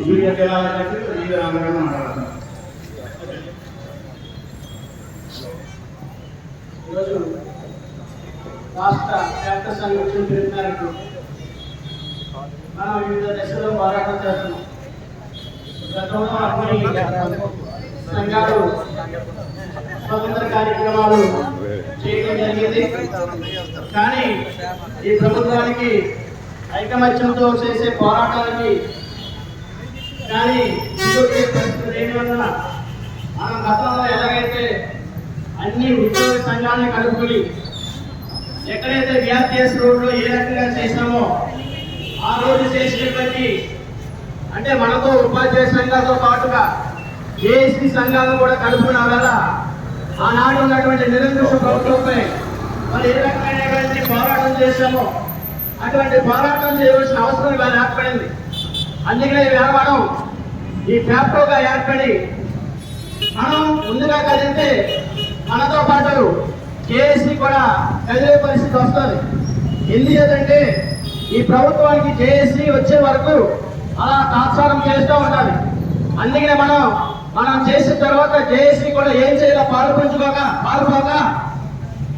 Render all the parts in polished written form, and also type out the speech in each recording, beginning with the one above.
ఈరోజు రాష్ట్ర వ్యాప్త సంఘటన పిలుపునకు మనం వివిధ దశలో పోరాటం చేస్తున్నాం. గతంలో అన్ని సంఘాలు స్వతంత్ర కార్యక్రమాలు చేయడం జరిగింది. కానీ ఈ ప్రభుత్వానికి ఐకమత్యంతో చేసే పోరాటానికి కానీ ఏమన్నా మనం గతంలో ఎలాగైతే అన్ని ఉద్యోగ సంఘాలను కలుపుకొని ఎక్కడైతే విఆర్టీఎస్ రోడ్లో ఏ రకంగా చేసామో ఆ రోజు చేసినటువంటి అంటే మనతో ఉపాధ్యాయ సంఘాలతో పాటుగా ఏఎస్సీ సంఘాలను కూడా కలుపుకున్న వల్ల ఆనాడు ఉన్నటువంటి నిరంకుశ ప్రభుత్వంపై మరి ఏ రకమైనటువంటి పోరాటం చేశామో అటువంటి పోరాటం చేయవలసిన అవసరం ఇలా ఏర్పడింది. అందుకనే మనం ఈ ఫ్యాప్టోగా ఏర్పడి మనం ముందుగా కదిలితే మనతో పాటు జేఏసీ కూడా కదిలే పరిస్థితి వస్తుంది. ఎందుకంటే ఈ ప్రభుత్వానికి జేఏసీ వచ్చే వరకు అలా తాత్సారం చేస్తూ ఉండాలి. అందుకనే మనం చేసిన తర్వాత జేఏసీ కూడా ఏం చేయాలో పాల్పోక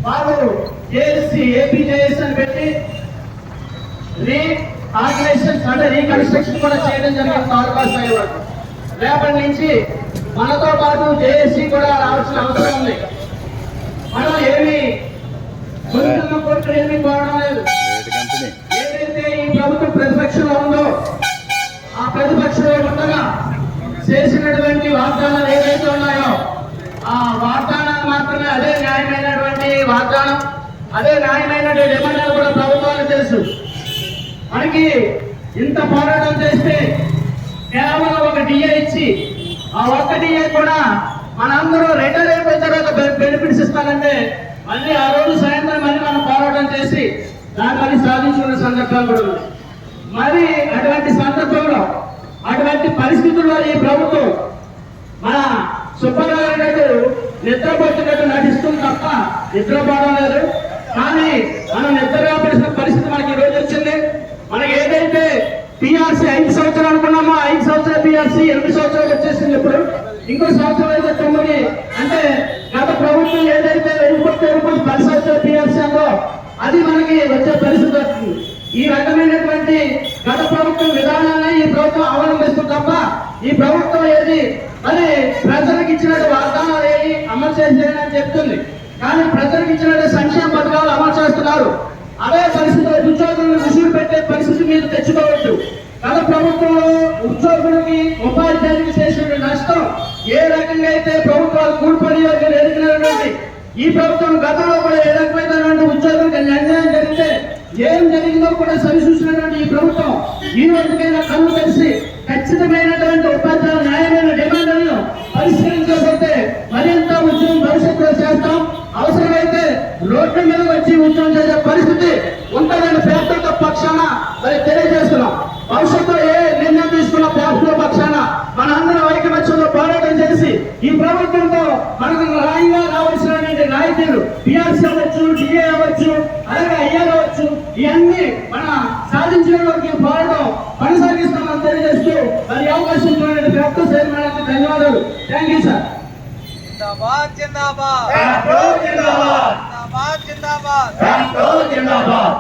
వాళ్ళు జేఏసీ ఏపీ జేఏసీ అని పెట్టి రీఆర్గనైజేషన్ అంటే రీకన్స్ట్రక్షన్ కూడా చేయడం జరిగింది. తాలూకా స్థాయి వరకు రేపటి నుంచి మనతో పాటు జేఏసీ కూడా రావాల్సిన అవసరం ఉంది. మనం ఏమి ఏమీ కోరడం లేదు. ఏదైతే ఈ ప్రభుత్వం ప్రతిపక్షంలో ఉందో ఆ ప్రతిపక్షంలో ఉండగా చేసినటువంటి వాగ్దానాలు ఏవైతే ఉన్నాయో ఆ వాగ్దానాలు మాత్రమే అదే న్యాయమైనటువంటి వాగ్దానం, అదే న్యాయమైనటువంటి డిమాండ్లు కూడా ప్రభుత్వానికి తెలుసు. మనకి ఇంత పోరాటం చేస్తే కేవలం ఒక డిఏ ఇచ్చి ఆ ఒక్క డిఏ కూడా మనందరూ రిటైర్ అయిపోయిన తర్వాత బెనిఫిట్స్ ఇస్తానంటే మళ్ళీ ఆ రోజు సాయంత్రం మళ్ళీ మనం పోరాటం చేసి దాన్ని మళ్ళీ సాధించుకునే సందర్భాలు కూడా ఉన్నాయి. మరి అటువంటి సందర్భంలో అటువంటి పరిస్థితుల్లో ఈ ప్రభుత్వం మన సుబ్బరాయుడు నిద్రపోతున్నట్టు నటిస్తుంది తప్ప నిద్రపోవడం లేదు. కానీ మనం నిద్రపోవాల్సిన పరిస్థితి మనకి ఈ రోజు వచ్చింది. మనకి ఏదైతే పిఆర్సీ 5 సంవత్సరాలు అనుకున్నామో 5 సంవత్సరాల పిఆర్సీ 8 సంవత్సరాలు వచ్చేసింది. ఇప్పుడు ఇంకో సంవత్సరం అయితే 9 అంటే గత ప్రభుత్వం ఏదైతే 10 సంవత్సరాల పిఆర్సీ అందో అది మనకి వచ్చే పరిస్థితి వస్తుంది. ఈ రకమైనటువంటి గత ప్రభుత్వం విధానాన్ని ఈ ప్రభుత్వం అవలంబిస్తుంది తప్ప ఈ ప్రభుత్వం ఏది మరి ప్రజలకు ఇచ్చినట్టు వాగ్దానాలు ఏది అమలు చేసేదని చెప్తుంది. కానీ ప్రజలకు ఇచ్చినట్టు సంక్షేమ పథకాలు అమలు చేస్తున్నారు. అదే పరిస్థితిలో ఉద్యోగులను విసుగు పెట్టే పరిస్థితి మీద తెచ్చుకోవచ్చు. గత ప్రభుత్వంలో ఉద్యోగులకి ఉపాధ్యాయులకు చేసిన నష్టం ఏ రకంగా అయితే ప్రభుత్వాలు కూడిపడి ఎదిగినటువంటి ఈ ప్రభుత్వం గతంలో కూడా ఏ రకమైనటువంటి ఉద్యోగులకు అన్యాయం జరిగితే ఏం జరిగిందో కూడా సరిచూసినటువంటి ఈ ప్రభుత్వం ఈ రోజుకైనా కళ్ళు తెలిసి ఖచ్చితమైనటువంటి ఉపాధ్యాయుల న్యాయమైన డిమాండ్లను పరిష్కరించకపోతే మరింత ఉద్యోగం భవిష్యత్తులో చేస్తాం. అవసరమైతే రోడ్ల మీద వచ్చి ఉద్యోగం చేసే పరిస్థితి ఉంటుందని పేదల పక్షాన మరి తెలియజేస్తున్నాం. భవిష్యత్తులో ఏ నిర్ణయం తీసుకున్న పేదల పక్షాన మన అందరం ఐకమత్యంలో పోరాటం చేసి ఈ ప్రభుత్వంతో మనకు న్యాయంగా రావాల్సినటువంటి రాయితీలు పిఆర్సీ అవ్వచ్చు, డిఏ అవ్వచ్చు, అలాగే ఐఆర్ అవ్వచ్చు, ఇవన్నీ మన సాధించిన వరకు పోరాటం కొనసాగిస్తామని తెలియజేస్తూ మరి అవకాశం ఇచ్చినటువంటి ప్రభుత్వ చైర్మన్ ధన్యవాదాలు. Thank you sir. Zindabad Zindabad Zindabad Zindabad Zindabad.